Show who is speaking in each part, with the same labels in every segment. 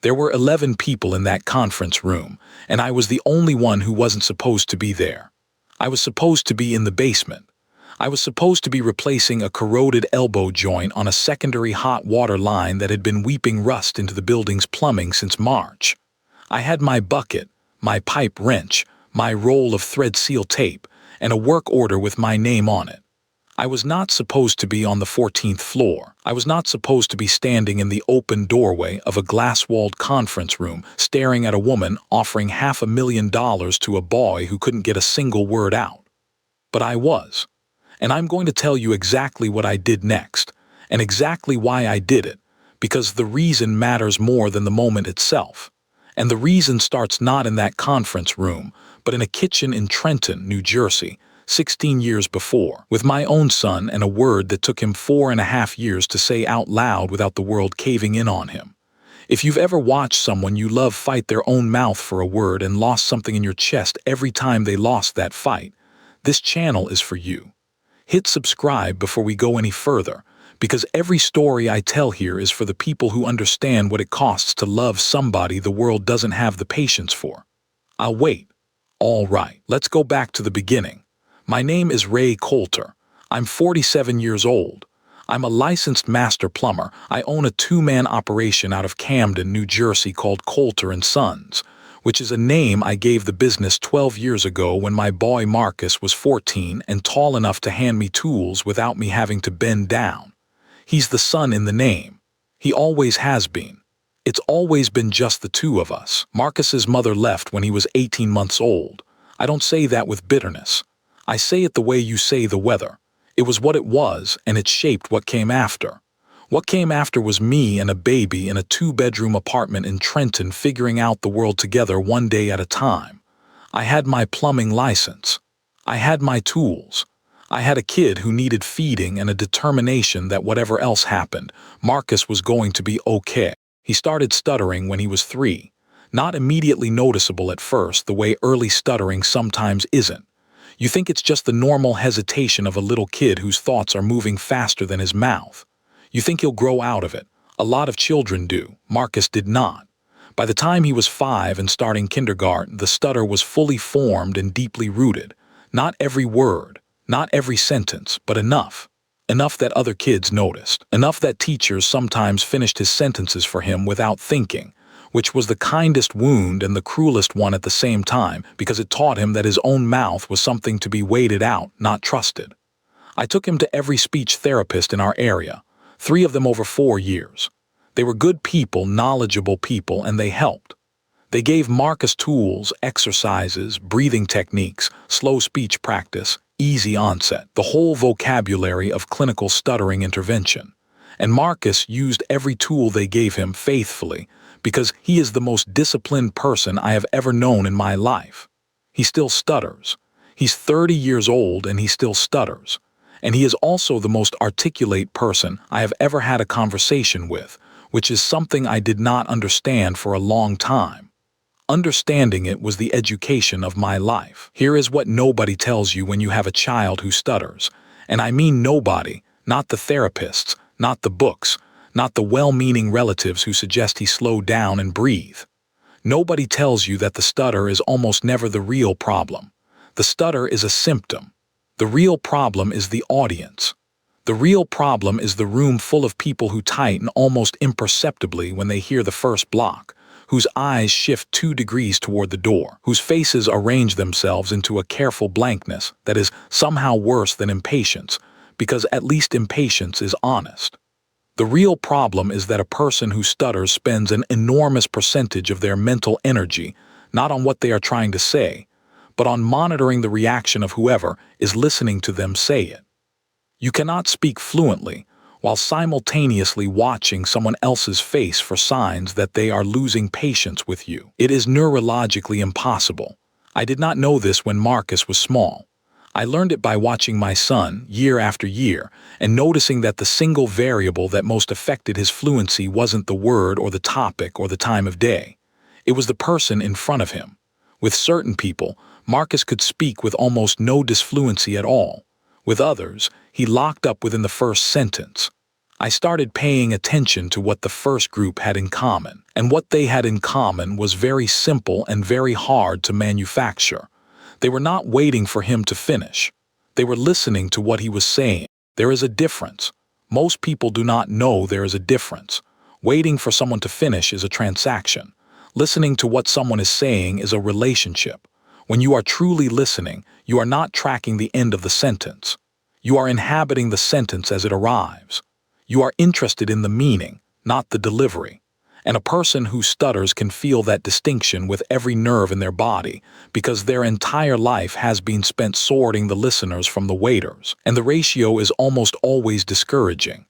Speaker 1: There were 11 people in that conference room, and I was the only one who wasn't supposed to be there. I was supposed to be in the basement. I was supposed to be replacing a corroded elbow joint on a secondary hot water line that had been weeping rust into the building's plumbing since March. I had my bucket, my pipe wrench, my roll of thread seal tape, and a work order with my name on it. I was not supposed to be on the 14th floor. I was not supposed to be standing in the open doorway of a glass-walled conference room staring at a woman offering $500,000 to a boy who couldn't get a single word out. But I was. And I'm going to tell you exactly what I did next, and exactly why I did it, because the reason matters more than the moment itself. And the reason starts not in that conference room, but in a kitchen in Trenton, New Jersey, 16 years before, with my own son and a word that took him 4.5 years to say out loud without the world caving in on him. If you've ever watched someone you love fight their own mouth for a word and lost something in your chest every time they lost that fight, this channel is for you. Hit subscribe before we go any further, because every story I tell here is for the people who understand what it costs to love somebody the world doesn't have the patience for. I'll wait. All right, let's go back to the beginning. My name is Ray Coulter. I'm 47 years old. I'm a licensed master plumber. I own a two-man operation out of Camden, New Jersey called Coulter & Sons, which is a name I gave the business 12 years ago when my boy Marcus was 14 and tall enough to hand me tools without me having to bend down. He's the son in the name. He always has been. It's always been just the two of us. Marcus's mother left when he was 18 months old. I don't say that with bitterness. I say it the way you say the weather. It was what it was, and it shaped what came after. What came after was me and a baby in a 2-bedroom apartment in Trenton figuring out the world together one day at a time. I had my plumbing license. I had my tools. I had a kid who needed feeding and a determination that whatever else happened, Marcus was going to be okay. He started stuttering when he was 3. Not immediately noticeable at first, the way early stuttering sometimes isn't. You think it's just the normal hesitation of a little kid whose thoughts are moving faster than his mouth. You think he'll grow out of it. A lot of children do. Marcus did not. By the time he was 5 and starting kindergarten, the stutter was fully formed and deeply rooted. Not every word, not every sentence, but enough. Enough that other kids noticed. Enough that teachers sometimes finished his sentences for him without thinking, which was the kindest wound and the cruelest one at the same time, because it taught him that his own mouth was something to be waited out, not trusted. I took him to every speech therapist in our area, 3 of them over 4 years. They were good people, knowledgeable people, and they helped. They gave Marcus tools, exercises, breathing techniques, slow speech practice, easy onset, the whole vocabulary of clinical stuttering intervention. And Marcus used every tool they gave him faithfully, because he is the most disciplined person I have ever known in my life. He still stutters. He's 30 years old and he still stutters. And he is also the most articulate person I have ever had a conversation with, which is something I did not understand for a long time. Understanding it was the education of my life. Here is what nobody tells you when you have a child who stutters. And I mean nobody, not the therapists, not the books, not the well-meaning relatives who suggest he slow down and breathe. Nobody tells you that the stutter is almost never the real problem. The stutter is a symptom. The real problem is the audience. The real problem is the room full of people who tighten almost imperceptibly when they hear the first block, whose eyes shift 2 degrees toward the door, whose faces arrange themselves into a careful blankness that is somehow worse than impatience, because at least impatience is honest. The real problem is that a person who stutters spends an enormous percentage of their mental energy not on what they are trying to say, but on monitoring the reaction of whoever is listening to them say it. You cannot speak fluently while simultaneously watching someone else's face for signs that they are losing patience with you. It is neurologically impossible. I did not know this when Marcus was small. I learned it by watching my son, year after year, and noticing that the single variable that most affected his fluency wasn't the word or the topic or the time of day. It was the person in front of him. With certain people, Marcus could speak with almost no disfluency at all. With others, he locked up within the first sentence. I started paying attention to what the first group had in common, and what they had in common was very simple and very hard to manufacture. They were not waiting for him to finish. They were listening to what he was saying. There is a difference. Most people do not know there is a difference. Waiting for someone to finish is a transaction. Listening to what someone is saying is a relationship. When you are truly listening, you are not tracking the end of the sentence. You are inhabiting the sentence as it arrives. You are interested in the meaning, not the delivery. And a person who stutters can feel that distinction with every nerve in their body because their entire life has been spent sorting the listeners from the waiters, and the ratio is almost always discouraging.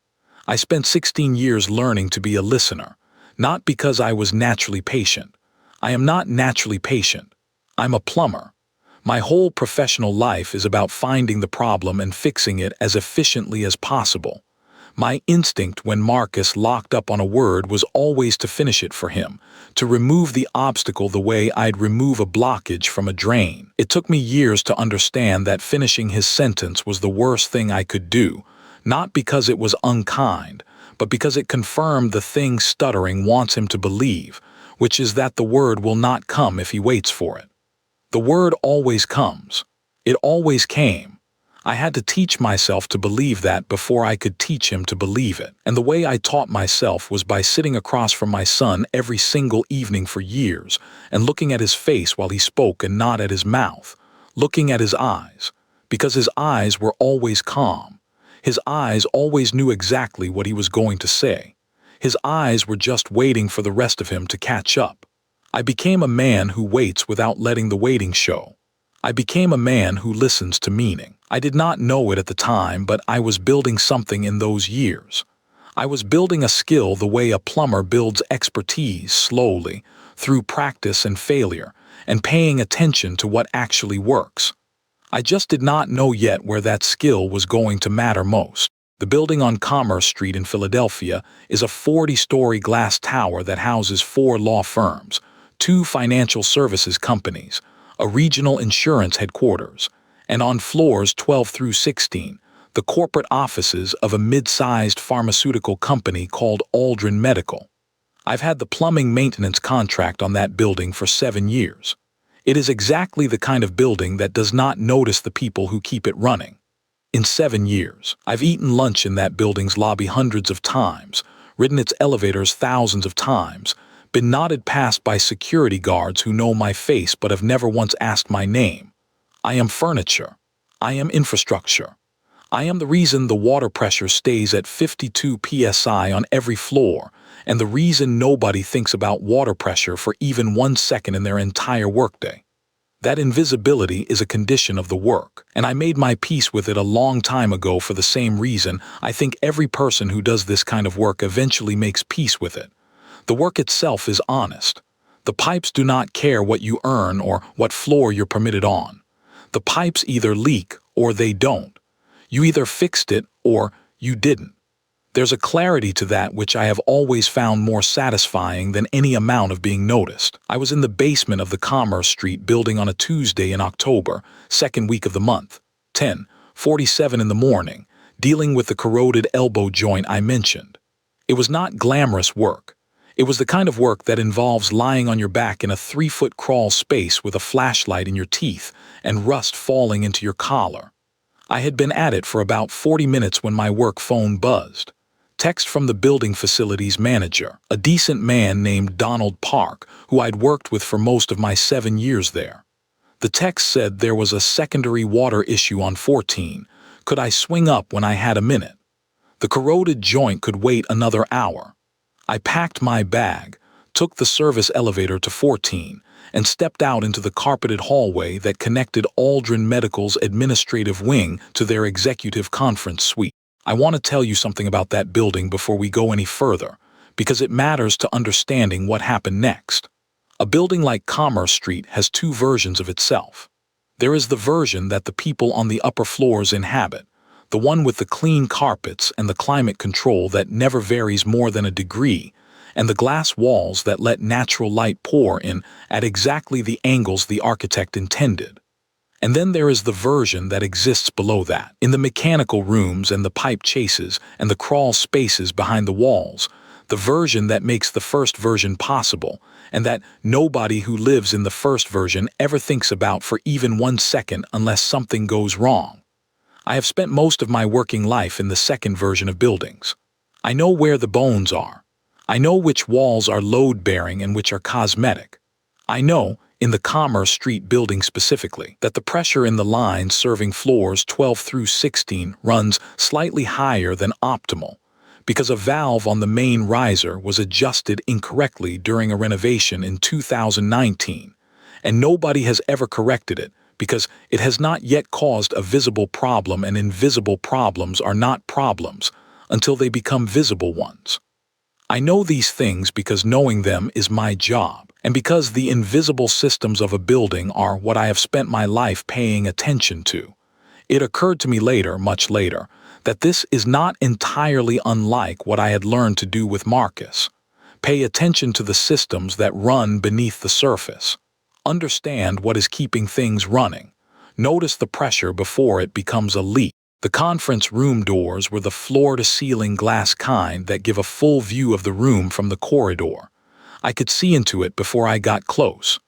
Speaker 1: I spent 16 years learning to be a listener, not because I was naturally patient. I am not naturally patient. I'm a plumber. My whole professional life is about finding the problem and fixing it as efficiently as possible. My instinct when Marcus locked up on a word was always to finish it for him, to remove the obstacle the way I'd remove a blockage from a drain. It took me years to understand that finishing his sentence was the worst thing I could do, not because it was unkind, but because it confirmed the thing stuttering wants him to believe, which is that the word will not come if he waits for it. The word always comes. It always came. I had to teach myself to believe that before I could teach him to believe it. And the way I taught myself was by sitting across from my son every single evening for years and looking at his face while he spoke and not at his mouth, looking at his eyes, because his eyes were always calm. His eyes always knew exactly what he was going to say. His eyes were just waiting for the rest of him to catch up. I became a man who waits without letting the waiting show. I became a man who listens to meaning. I did not know it at the time, but I was building something in those years. I was building a skill the way a plumber builds expertise slowly, through practice and failure, and paying attention to what actually works. I just did not know yet where that skill was going to matter most. The building on Commerce Street in Philadelphia is a 40-story glass tower that houses 4 law firms, 2 financial services companies, a regional insurance headquarters, and on floors 12 through 16, the corporate offices of a mid-sized pharmaceutical company called Aldrin Medical. I've had the plumbing maintenance contract on that building for 7 years. It is exactly the kind of building that does not notice the people who keep it running. In 7 years, I've eaten lunch in that building's lobby hundreds of times, ridden its elevators thousands of times, been nodded past by security guards who know my face but have never once asked my name. I am furniture. I am infrastructure. I am the reason the water pressure stays at 52 psi on every floor, and the reason nobody thinks about water pressure for even 1 second in their entire workday. That invisibility is a condition of the work, and I made my peace with it a long time ago for the same reason I think every person who does this kind of work eventually makes peace with it. The work itself is honest. The pipes do not care what you earn or what floor you're permitted on. The pipes either leak or they don't. You either fixed it or you didn't. There's a clarity to that which I have always found more satisfying than any amount of being noticed. I was in the basement of the Commerce Street building on a Tuesday in October, second week of the month, 10:47 in the morning, dealing with the corroded elbow joint I mentioned. It was not glamorous work. It was the kind of work that involves lying on your back in a 3-foot crawl space with a flashlight in your teeth and rust falling into your collar. I had been at it for about 40 minutes when my work phone buzzed. Text from the building facilities manager, a decent man named Donald Park, who I'd worked with for most of my 7 years there. The text said there was a secondary water issue on 14. Could I swing up when I had a minute? The corroded joint could wait another hour. I packed my bag, took the service elevator to 14, and stepped out into the carpeted hallway that connected Aldrin Medical's administrative wing to their executive conference suite. I want to tell you something about that building before we go any further, because it matters to understanding what happened next. A building like Commerce Street has 2 versions of itself. There is the version that the people on the upper floors inhabit, the one with the clean carpets and the climate control that never varies more than a degree, and the glass walls that let natural light pour in at exactly the angles the architect intended. And then there is the version that exists below that, in the mechanical rooms and the pipe chases and the crawl spaces behind the walls, the version that makes the first version possible, and that nobody who lives in the first version ever thinks about for even 1 second unless something goes wrong. I have spent most of my working life in the second version of buildings. I know where the bones are. I know which walls are load-bearing and which are cosmetic. I know, in the Commerce Street building specifically, that the pressure in the lines serving floors 12 through 16 runs slightly higher than optimal because a valve on the main riser was adjusted incorrectly during a renovation in 2019, and nobody has ever corrected it because it has not yet caused a visible problem, and invisible problems are not problems until they become visible ones. I know these things because knowing them is my job, and because the invisible systems of a building are what I have spent my life paying attention to. It occurred to me later, much later, that this is not entirely unlike what I had learned to do with Marcus. Pay attention to the systems that run beneath the surface. Understand what is keeping things running. Notice the pressure before it becomes a leak. The conference room doors were the floor-to-ceiling glass kind that give a full view of the room from the corridor. I could see into it before I got close.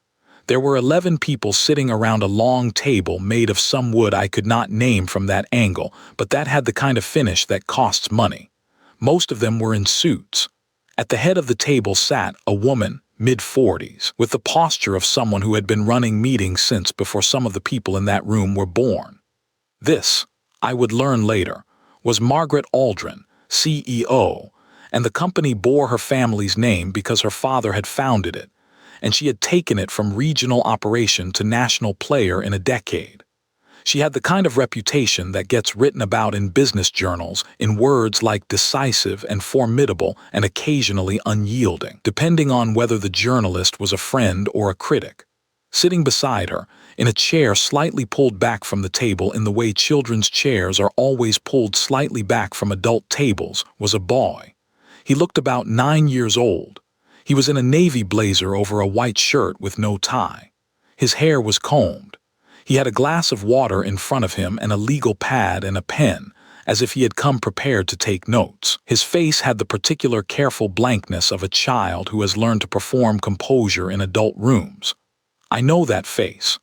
Speaker 1: There were 11 people sitting around a long table made of some wood I could not name from that angle, but that had the kind of finish that costs money. Most of them were in suits. At the head of the table sat a woman, mid-40s, with the posture of someone who had been running meetings since before some of the people in that room were born. This, I would learn later, was Margaret Aldrin, CEO, and the company bore her family's name because her father had founded it, and she had taken it from regional operation to national player in a decade. She had the kind of reputation that gets written about in business journals in words like decisive and formidable and occasionally unyielding, depending on whether the journalist was a friend or a critic. Sitting beside her, in a chair slightly pulled back from the table in the way children's chairs are always pulled slightly back from adult tables, was a boy. He looked about 9 years old. He was in a navy blazer over a white shirt with no tie. His hair was combed. He had a glass of water in front of him and a legal pad and a pen, as if he had come prepared to take notes. His face had the particular careful blankness of a child who has learned to perform composure in adult rooms. I know that face.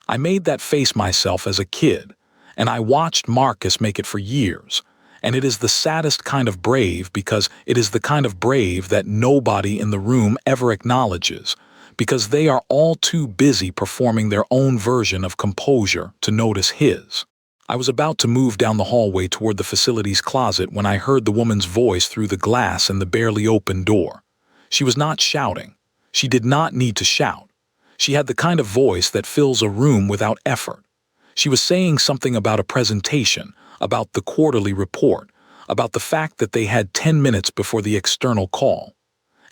Speaker 1: I made that face myself as a kid, and I watched Marcus make it for years, and it is the saddest kind of brave because it is the kind of brave that nobody in the room ever acknowledges, because they are all too busy performing their own version of composure to notice his. I was about to move down the hallway toward the facilities closet when I heard the woman's voice through the glass in the barely open door. She was not shouting. She did not need to shout. She had the kind of voice that fills a room without effort. She was saying something about a presentation, about the quarterly report, about the fact that they had 10 minutes before the external call.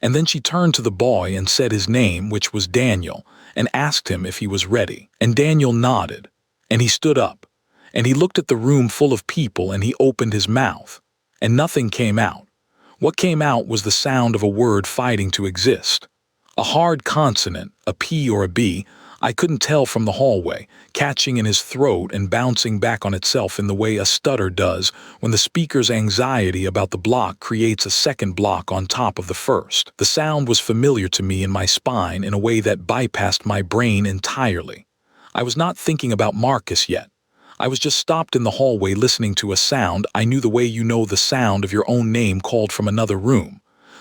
Speaker 1: And then she turned to the boy and said his name, which was Daniel, and asked him if he was ready. And Daniel nodded, and he stood up, and he looked at the room full of people, and he opened his mouth, and nothing came out. What came out was the sound of a word fighting to exist. A hard consonant, a P or a B, I couldn't tell from the hallway, catching in his throat and bouncing back on itself in the way a stutter does when the speaker's anxiety about the block creates a second block on top of the first. The sound was familiar to me in my spine in a way that bypassed my brain entirely. I was not thinking about Marcus yet. I was just stopped in the hallway listening to a sound. I knew the way you know the sound of your own name called from another room.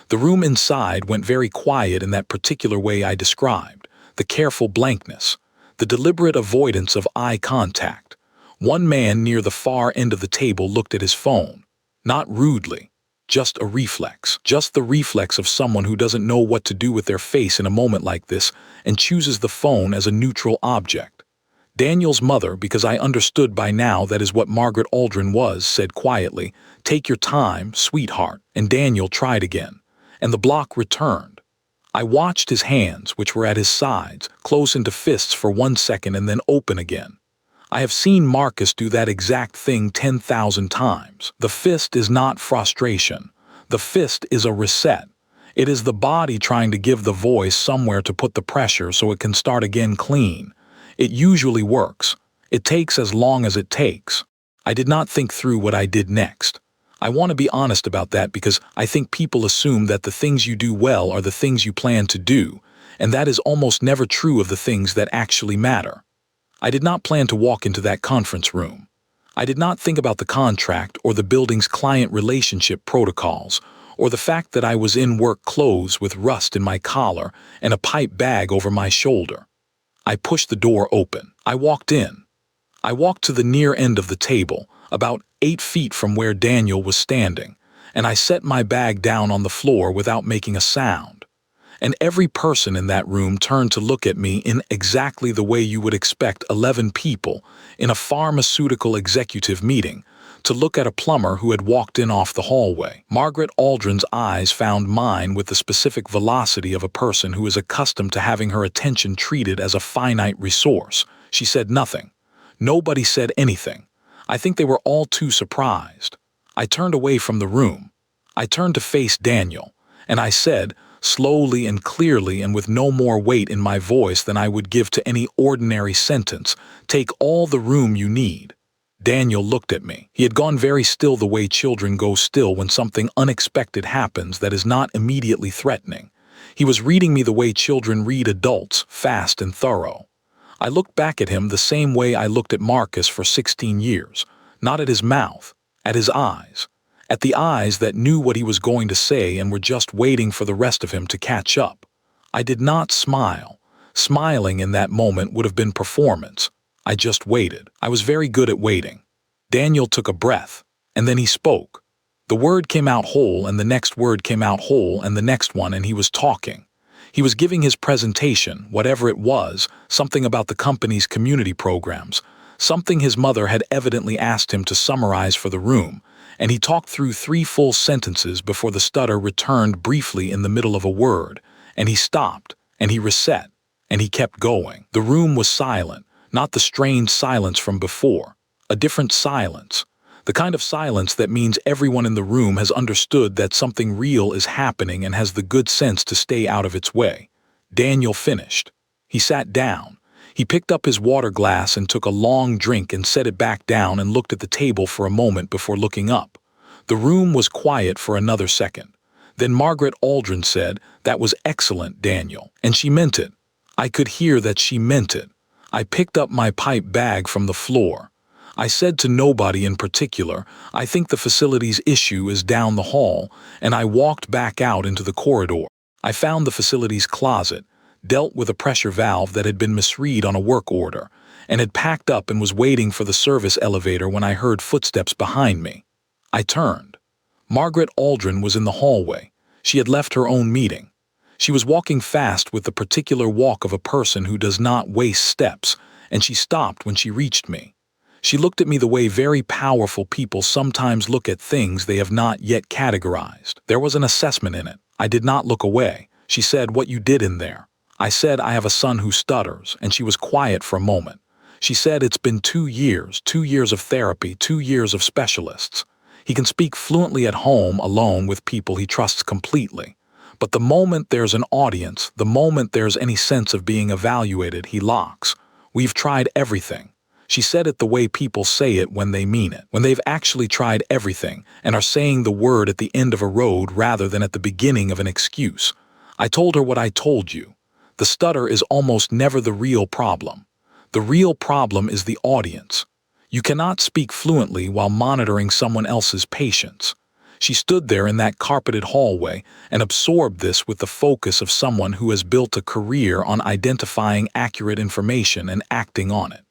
Speaker 1: The room inside went very quiet in that particular way I described. The careful blankness, the deliberate avoidance of eye contact. One man near the far end of the table looked at his phone. Not rudely, just a reflex. Just the reflex of someone who doesn't know what to do with their face in a moment like this and chooses the phone as a neutral object. Daniel's mother, because I understood by now that is what Margaret Aldrin was, said quietly, "Take your time, sweetheart," and Daniel tried again, and the block returned. I watched his hands, which were at his sides, close into fists for 1 second and then open again. I have seen Marcus do that exact thing 10,000 times. The fist is not frustration. The fist is a reset. It is the body trying to give the voice somewhere to put the pressure so it can start again clean. It usually works. It takes as long as it takes. I did not think through what I did next. I want to be honest about that because I think people assume that the things you do well are the things you plan to do, and that is almost never true of the things that actually matter. I did not plan to walk into that conference room. I did not think about the contract or the building's client relationship protocols, or the fact that I was in work clothes with rust in my collar and a pipe bag over my shoulder. I pushed the door open. I walked in. I walked to the near end of the table, about 8 feet from where Daniel was standing, and I set my bag down on the floor without making a sound. And every person in that room turned to look at me in exactly the way you would expect 11 people in a pharmaceutical executive meeting to look at a plumber who had walked in off the hallway. Margaret Aldrin's eyes found mine with the specific velocity of a person who is accustomed to having her attention treated as a finite resource. She said nothing. Nobody said anything. I think they were all too surprised. I turned away from the room. I turned to face Daniel, and I said, slowly and clearly and with no more weight in my voice than I would give to any ordinary sentence, "Take all the room you need." Daniel looked at me. He had gone very still, the way children go still when something unexpected happens that is not immediately threatening. He was reading me the way children read adults, fast and thorough. I looked back at him the same way I looked at Marcus for 16 years, not at his mouth, at his eyes. At the eyes that knew what he was going to say and were just waiting for the rest of him to catch up. I did not smile. Smiling in that moment would have been performance. I just waited. I was very good at waiting. Daniel took a breath, and then he spoke. The word came out whole, and the next word came out whole, and the next one, and he was talking. He was giving his presentation, whatever it was, something about the company's community programs, something his mother had evidently asked him to summarize for the room, and he talked through 3 full sentences before the stutter returned briefly in the middle of a word, and he stopped, and he reset, and he kept going. The room was silent, not the strained silence from before, a different silence, the kind of silence that means everyone in the room has understood that something real is happening and has the good sense to stay out of its way. Daniel finished. He sat down. He picked up his water glass and took a long drink and set it back down and looked at the table for a moment before looking up. The room was quiet for another second. Then Margaret Aldrin said, "That was excellent, Daniel." And she meant it. I could hear that she meant it. I picked up my pipe bag from the floor. I said to nobody in particular, "I think the facilities issue is down the hall," and I walked back out into the corridor. I found the facilities closet, dealt with a pressure valve that had been misread on a work order, and had packed up and was waiting for the service elevator when I heard footsteps behind me. I turned. Margaret Aldrin was in the hallway. She had left her own meeting. She was walking fast with the particular walk of a person who does not waste steps, and she stopped when she reached me. She looked at me the way very powerful people sometimes look at things they have not yet categorized. There was an assessment in it. I did not look away. She said, "What you did in there?" I said, "I have a son who stutters," and she was quiet for a moment. She said, "It's been 2 years, 2 years of therapy, 2 years of specialists. He can speak fluently at home alone with people he trusts completely. But the moment there's an audience, the moment there's any sense of being evaluated, he locks. We've tried everything." She said it the way people say it when they mean it, when they've actually tried everything and are saying the word at the end of a road rather than at the beginning of an excuse. I told her what I told you. The stutter is almost never the real problem. The real problem is the audience. You cannot speak fluently while monitoring someone else's patience. She stood there in that carpeted hallway and absorbed this with the focus of someone who has built a career on identifying accurate information and acting on it.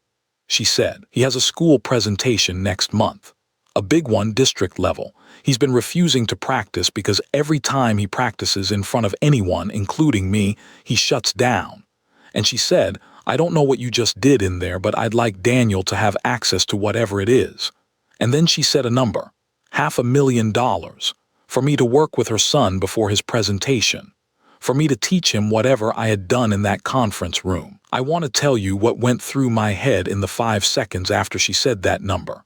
Speaker 1: She said, "He has a school presentation next month. A big one, district level. He's been refusing to practice because every time he practices in front of anyone, including me, he shuts down." And she said, "I don't know what you just did in there, but I'd like Daniel to have access to whatever it is." And then she said a number, $500,000, for me to work with her son before his presentation, for me to teach him whatever I had done in that conference room. I want to tell you what went through my head in the 5 seconds after she said that number.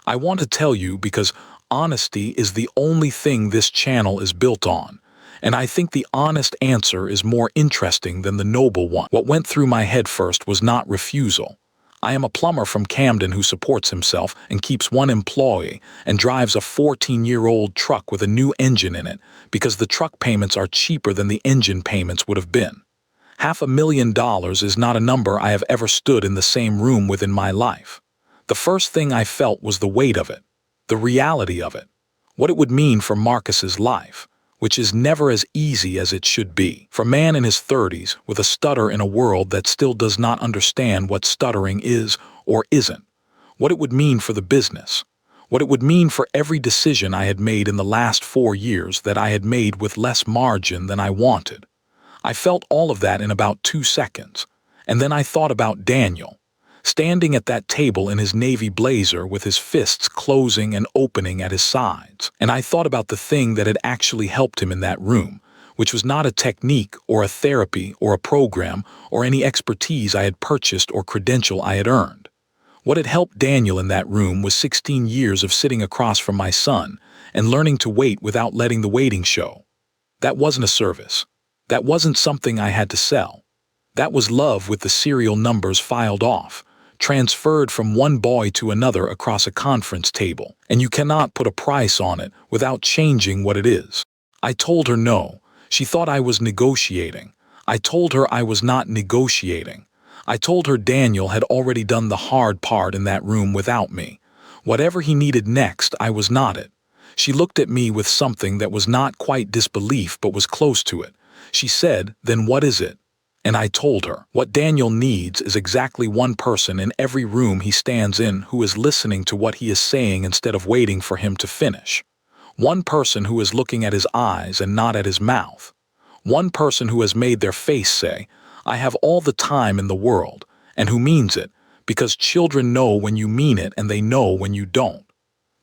Speaker 1: I want to tell you because honesty is the only thing this channel is built on, and I think the honest answer is more interesting than the noble one. What went through my head first was not refusal. I am a plumber from Camden who supports himself and keeps one employee and drives a 14-year-old truck with a new engine in it because the truck payments are cheaper than the engine payments would have been. $500,000 is not a number I have ever stood in the same room with in my life. The first thing I felt was the weight of it, the reality of it, what it would mean for Marcus's life, which is never as easy as it should be. For a man in his 30s with a stutter in a world that still does not understand what stuttering is or isn't, what it would mean for the business, what it would mean for every decision I had made in the last 4 years that I had made with less margin than I wanted. I felt all of that in about 2 seconds, and then I thought about Daniel, standing at that table in his navy blazer with his fists closing and opening at his sides. And I thought about the thing that had actually helped him in that room, which was not a technique or a therapy or a program or any expertise I had purchased or credential I had earned. What had helped Daniel in that room was 16 years of sitting across from my son and learning to wait without letting the waiting show. That wasn't a service. That wasn't something I had to sell. That was love with the serial numbers filed off, transferred from one boy to another across a conference table, and you cannot put a price on it without changing what it is. I told her no. She thought I was negotiating. I told her I was not negotiating. I told her Daniel had already done the hard part in that room without me. Whatever he needed next, I was not it. She looked at me with something that was not quite disbelief but was close to it. She said, "Then what is it?" And I told her, what Daniel needs is exactly one person in every room he stands in who is listening to what he is saying instead of waiting for him to finish. One person who is looking at his eyes and not at his mouth. One person who has made their face say, "I have all the time in the world," and who means it, because children know when you mean it and they know when you don't.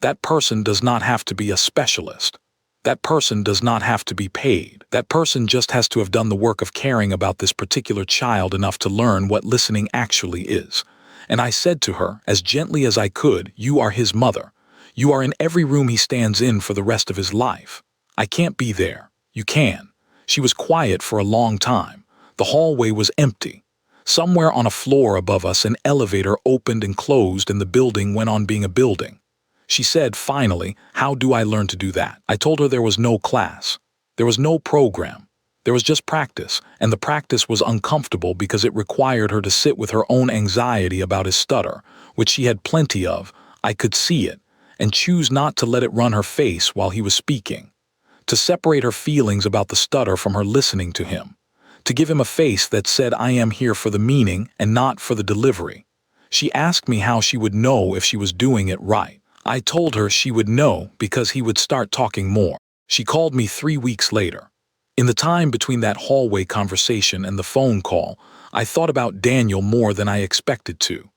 Speaker 1: That person does not have to be a specialist. That person does not have to be paid. That person just has to have done the work of caring about this particular child enough to learn what listening actually is. And I said to her, as gently as I could, "You are his mother. You are in every room he stands in for the rest of his life. I can't be there. You can." She was quiet for a long time. The hallway was empty. Somewhere on a floor above us, an elevator opened and closed and the building went on being a building. She said, finally, "How do I learn to do that?" I told her there was no class. There was no program. There was just practice, and the practice was uncomfortable because it required her to sit with her own anxiety about his stutter, which she had plenty of, I could see it, and choose not to let it run her face while he was speaking. To separate her feelings about the stutter from her listening to him. To give him a face that said, "I am here for the meaning and not for the delivery." She asked me how she would know if she was doing it right. I told her she would know because he would start talking more. She called me 3 weeks later. In the time between that hallway conversation and the phone call, I thought about Daniel more than I expected to.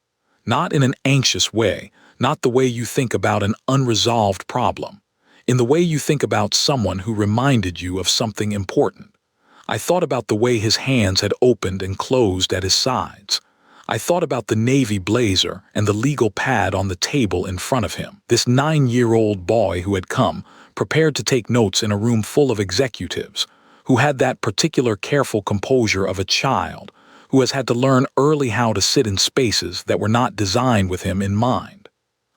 Speaker 1: Not in an anxious way, not the way you think about an unresolved problem. In the way you think about someone who reminded you of something important. I thought about the way his hands had opened and closed at his sides. I thought about the navy blazer and the legal pad on the table in front of him. This 9-year-old boy who had come, prepared to take notes in a room full of executives, who had that particular careful composure of a child, who has had to learn early how to sit in spaces that were not designed with him in mind.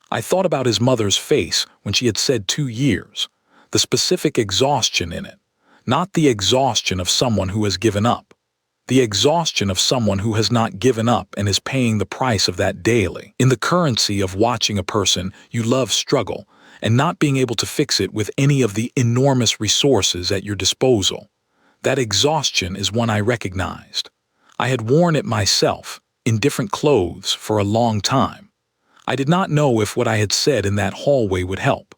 Speaker 1: I thought about his mother's face when she had said 2 years, the specific exhaustion in it, not the exhaustion of someone who has given up. The exhaustion of someone who has not given up and is paying the price of that daily, in the currency of watching a person you love struggle and not being able to fix it with any of the enormous resources at your disposal. That exhaustion is one I recognized. I had worn it myself, in different clothes, for a long time. I did not know if what I had said in that hallway would help.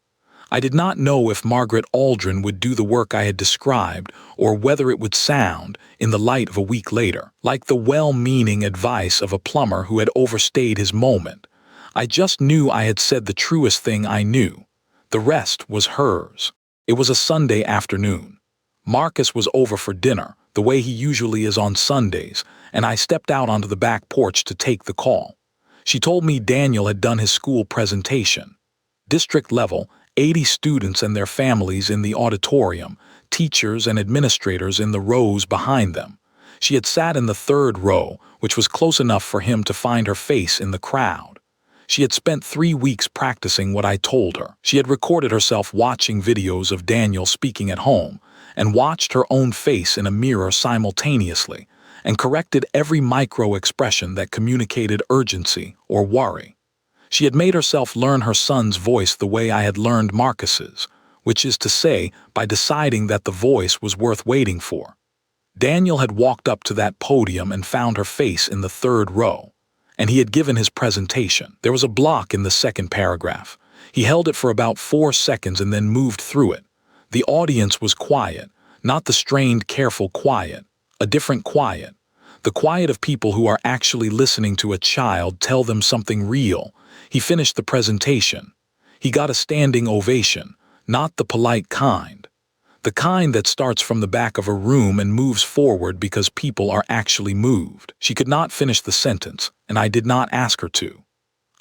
Speaker 1: I did not know if Margaret Aldrin would do the work I had described or whether it would sound, in the light of a week later, like the well-meaning advice of a plumber who had overstayed his moment. I just knew I had said the truest thing I knew. The rest was hers. It was a Sunday afternoon. Marcus was over for dinner, the way he usually is on Sundays, and I stepped out onto the back porch to take the call. She told me Daniel had done his school presentation. District level, 80 students and their families in the auditorium, teachers and administrators in the rows behind them. She had sat in the third row, which was close enough for him to find her face in the crowd. She had spent 3 weeks practicing what I told her. She had recorded herself watching videos of Daniel speaking at home, and watched her own face in a mirror simultaneously, and corrected every micro-expression that communicated urgency or worry. She had made herself learn her son's voice the way I had learned Marcus's, which is to say, by deciding that the voice was worth waiting for. Daniel had walked up to that podium and found her face in the third row, and he had given his presentation. There was a block in the second paragraph. He held it for about 4 seconds and then moved through it. The audience was quiet, not the strained, careful quiet, a different quiet. The quiet of people who are actually listening to a child tell them something real. He finished the presentation. He got a standing ovation, not the polite kind. The kind that starts from the back of a room and moves forward because people are actually moved. She could not finish the sentence, and I did not ask her to.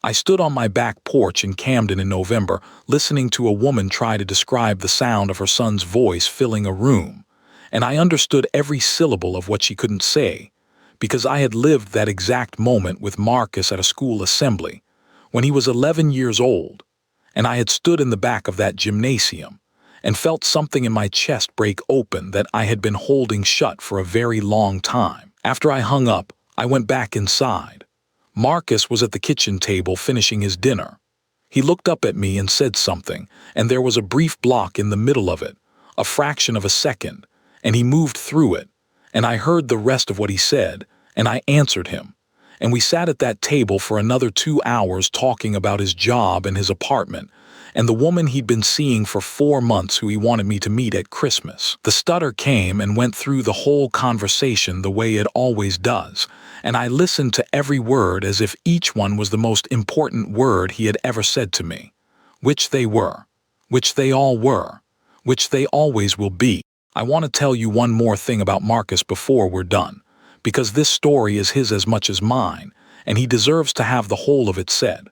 Speaker 1: I stood on my back porch in Camden in November, listening to a woman try to describe the sound of her son's voice filling a room, and I understood every syllable of what she couldn't say, because I had lived that exact moment with Marcus at a school assembly, when he was 11 years old, and I had stood in the back of that gymnasium, and felt something in my chest break open that I had been holding shut for a very long time. After I hung up, I went back inside. Marcus was at the kitchen table finishing his dinner. He looked up at me and said something, and there was a brief block in the middle of it, a fraction of a second, and he moved through it, and I heard the rest of what he said, and I answered him. And we sat at that table for another 2 hours talking about his job and his apartment, and the woman he'd been seeing for 4 months who he wanted me to meet at Christmas. The stutter came and went through the whole conversation the way it always does, and I listened to every word as if each one was the most important word he had ever said to me, which they were, which they all were, which they always will be. I want to tell you one more thing about Marcus before we're done, because this story is his as much as mine, and he deserves to have the whole of it said.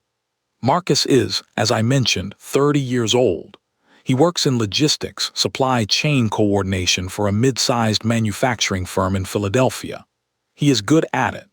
Speaker 1: Marcus is, as I mentioned, 30 years old. He works in logistics, supply chain coordination for a mid-sized manufacturing firm in Philadelphia. He is good at it.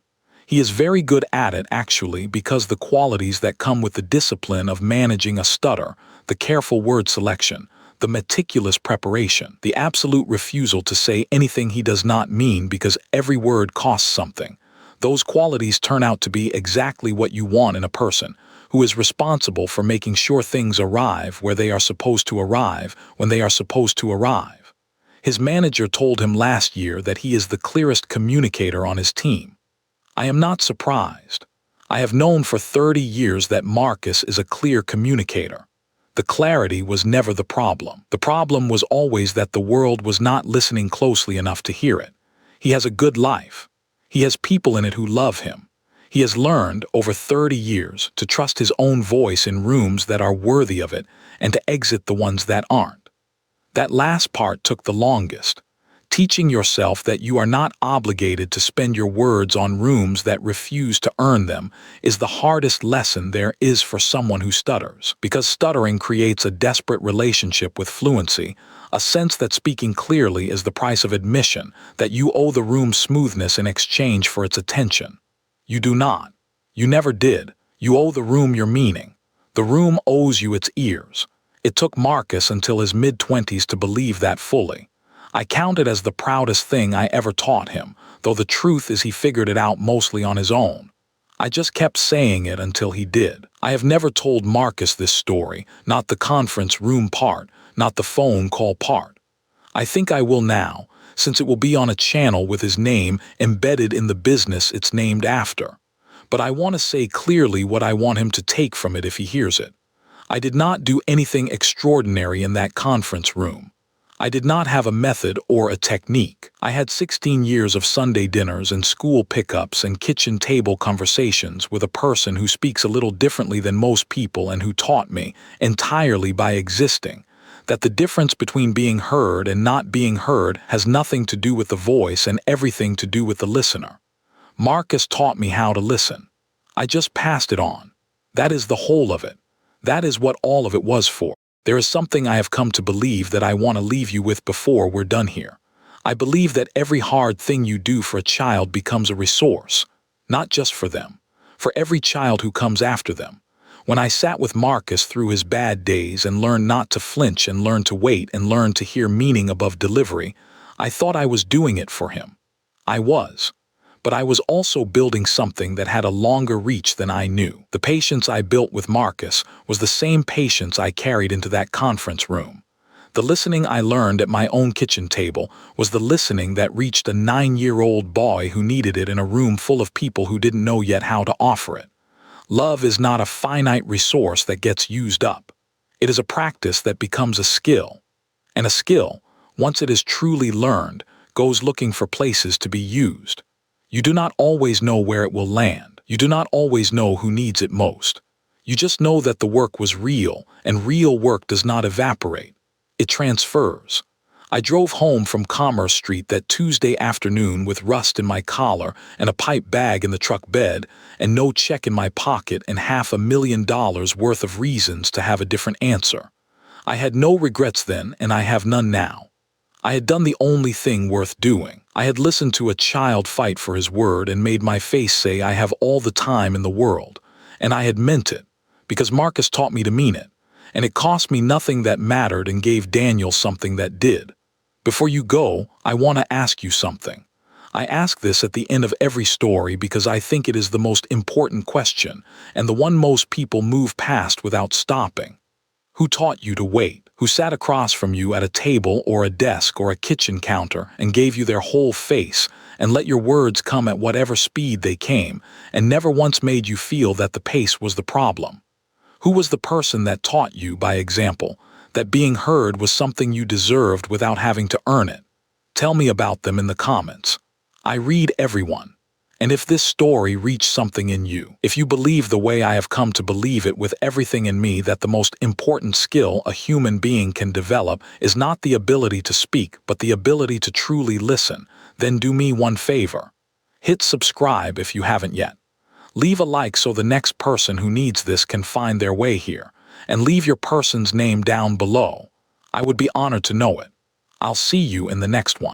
Speaker 1: He is very good at it, actually, because the qualities that come with the discipline of managing a stutter, the careful word selection, the meticulous preparation, the absolute refusal to say anything he does not mean because every word costs something, those qualities turn out to be exactly what you want in a person who is responsible for making sure things arrive where they are supposed to arrive when they are supposed to arrive. His manager told him last year that he is the clearest communicator on his team. I am not surprised. I have known for 30 years that Marcus is a clear communicator. The clarity was never the problem. The problem was always that the world was not listening closely enough to hear it. He has a good life. He has people in it who love him. He has learned, over 30 years, to trust his own voice in rooms that are worthy of it and to exit the ones that aren't. That last part took the longest. Teaching yourself that you are not obligated to spend your words on rooms that refuse to earn them is the hardest lesson there is for someone who stutters, because stuttering creates a desperate relationship with fluency, a sense that speaking clearly is the price of admission, that you owe the room smoothness in exchange for its attention. You do not. You never did. You owe the room your meaning. The room owes you its ears. It took Marcus until his mid-20s to believe that fully. I count it as the proudest thing I ever taught him, though the truth is he figured it out mostly on his own. I just kept saying it until he did. I have never told Marcus this story, not the conference room part, not the phone call part. I think I will now, since it will be on a channel with his name embedded in the business it's named after. But I want to say clearly what I want him to take from it if he hears it. I did not do anything extraordinary in that conference room. I did not have a method or a technique. I had 16 years of Sunday dinners and school pickups and kitchen table conversations with a person who speaks a little differently than most people and who taught me, entirely by existing, that the difference between being heard and not being heard has nothing to do with the voice and everything to do with the listener. Marcus taught me how to listen. I just passed it on. That is the whole of it. That is what all of it was for. There is something I have come to believe that I want to leave you with before we're done here. I believe that every hard thing you do for a child becomes a resource, not just for them, for every child who comes after them. When I sat with Marcus through his bad days and learned not to flinch and learned to wait and learned to hear meaning above delivery, I thought I was doing it for him. I was. But I was also building something that had a longer reach than I knew. The patience I built with Marcus was the same patience I carried into that conference room. The listening I learned at my own kitchen table was the listening that reached a 9-year-old boy who needed it in a room full of people who didn't know yet how to offer it. Love is not a finite resource that gets used up. It is a practice that becomes a skill. And a skill, once it is truly learned, goes looking for places to be used. You do not always know where it will land. You do not always know who needs it most. You just know that the work was real, and real work does not evaporate. It transfers. I drove home from Commerce Street that Tuesday afternoon with rust in my collar and a pipe bag in the truck bed and no check in my pocket and $500,000 worth of reasons to have a different answer. I had no regrets then, and I have none now. I had done the only thing worth doing. I had listened to a child fight for his word and made my face say I have all the time in the world. And I had meant it, because Marcus taught me to mean it. And it cost me nothing that mattered and gave Daniel something that did. Before you go, I want to ask you something. I ask this at the end of every story because I think it is the most important question and the one most people move past without stopping. Who taught you to wait? Who sat across from you at a table or a desk or a kitchen counter and gave you their whole face and let your words come at whatever speed they came and never once made you feel that the pace was the problem? Who was the person that taught you, by example, that being heard was something you deserved without having to earn it? Tell me about them in the comments. I read everyone. And if this story reached something in you, if you believe the way I have come to believe it with everything in me that the most important skill a human being can develop is not the ability to speak, but the ability to truly listen, then do me one favor. Hit subscribe if you haven't yet. Leave a like so the next person who needs this can find their way here, and leave your person's name down below. I would be honored to know it. I'll see you in the next one.